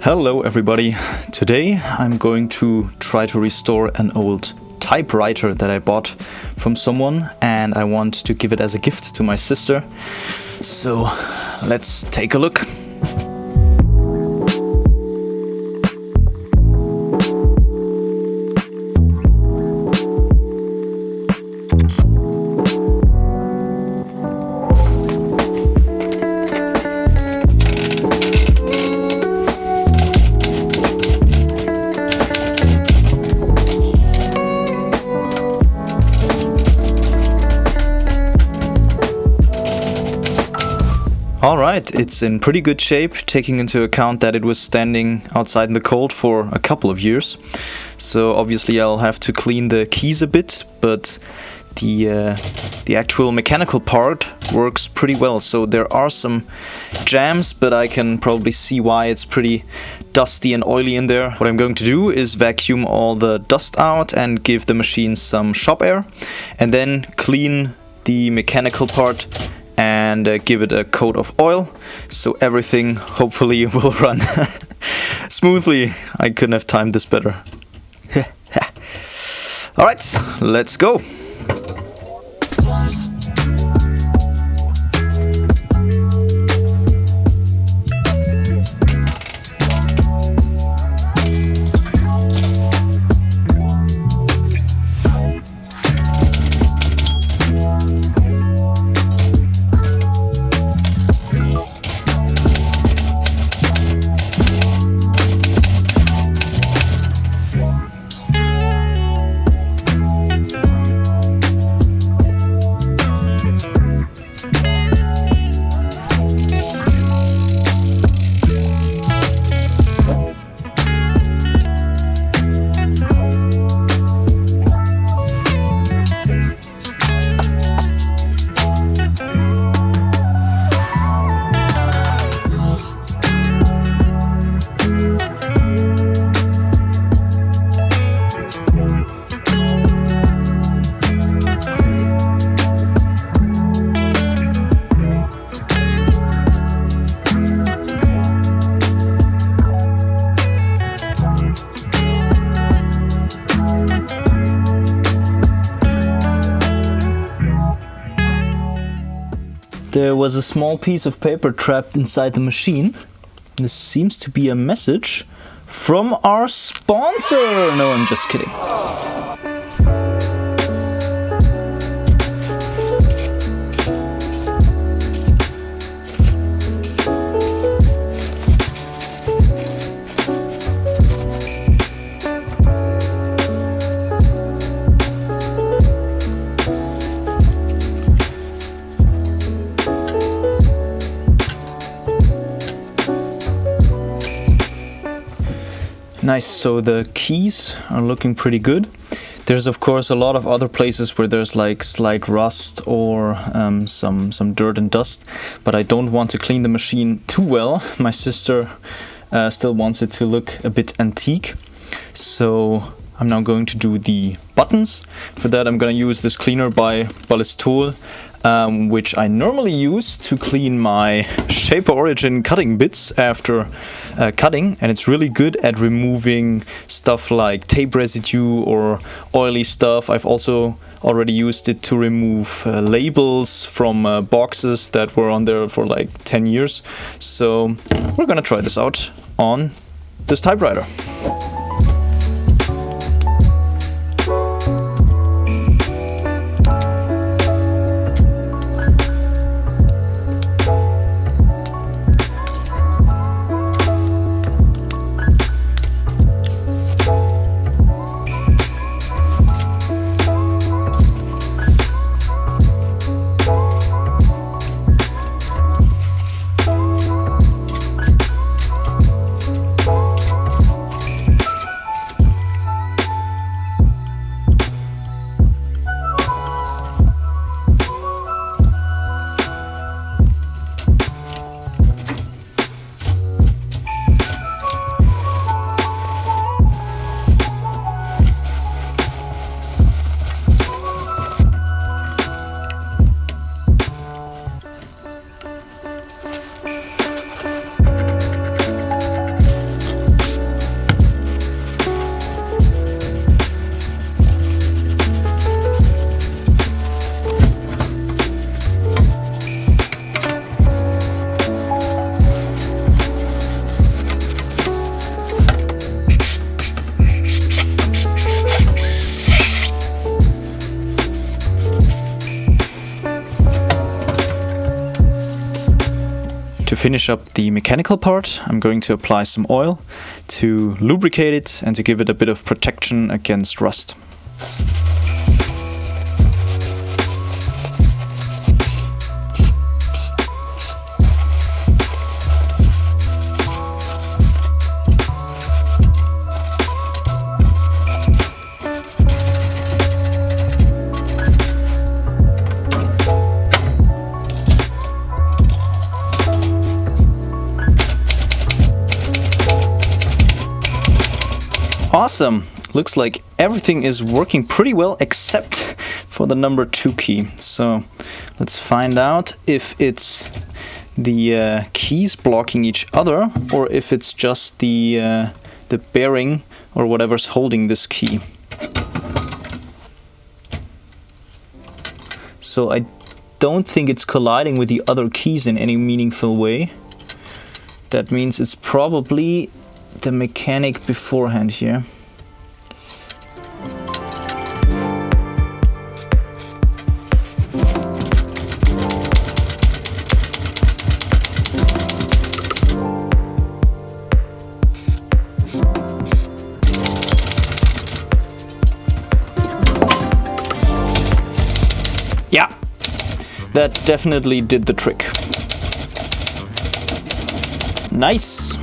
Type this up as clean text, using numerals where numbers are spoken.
Hello everybody. Today I'm going to try to restore an old typewriter that I bought from someone, and I want to give it as a gift to my sister. So let's take a look. Alright, it's in pretty good shape, taking into account that it was standing outside in the cold for a couple of years. So obviously I'll have to clean the keys a bit, but the actual mechanical part works pretty well. So there are some jams, but I can probably see why. It's pretty dusty and oily in there. What I'm going to do is vacuum all the dust out and give the machine some shop air, and then clean the mechanical part and give it a coat of oil, so everything hopefully will run smoothly. I couldn't have timed this better. Alright, let's go. There was a small piece of paper trapped inside the machine. This seems to be a message from our sponsor. No, I'm just kidding. Nice, so the keys are looking pretty good. There's of course a lot of other places where there's like slight rust or some dirt and dust, but I don't want to clean the machine too well. My sister still wants it to look a bit antique, so I'm now going to do the buttons. For that I'm going to use this cleaner by BodgedButWorks, which I normally use to clean my Shaper Origin cutting bits after cutting, and it's really good at removing stuff like tape residue or oily stuff. I've also already used it to remove labels from boxes that were on there for like 10 years. So we're gonna try this out on this typewriter. finish up the mechanical part, I'm going to apply some oil to lubricate it and to give it a bit of protection against rust. Awesome! Looks like everything is working pretty well except for the number 2 key. So let's find out if it's the keys blocking each other or if it's just the bearing or whatever's holding this key. So I don't think it's colliding with the other keys in any meaningful way. That means it's probably the mechanic beforehand here. Yeah, that definitely did the trick. Nice.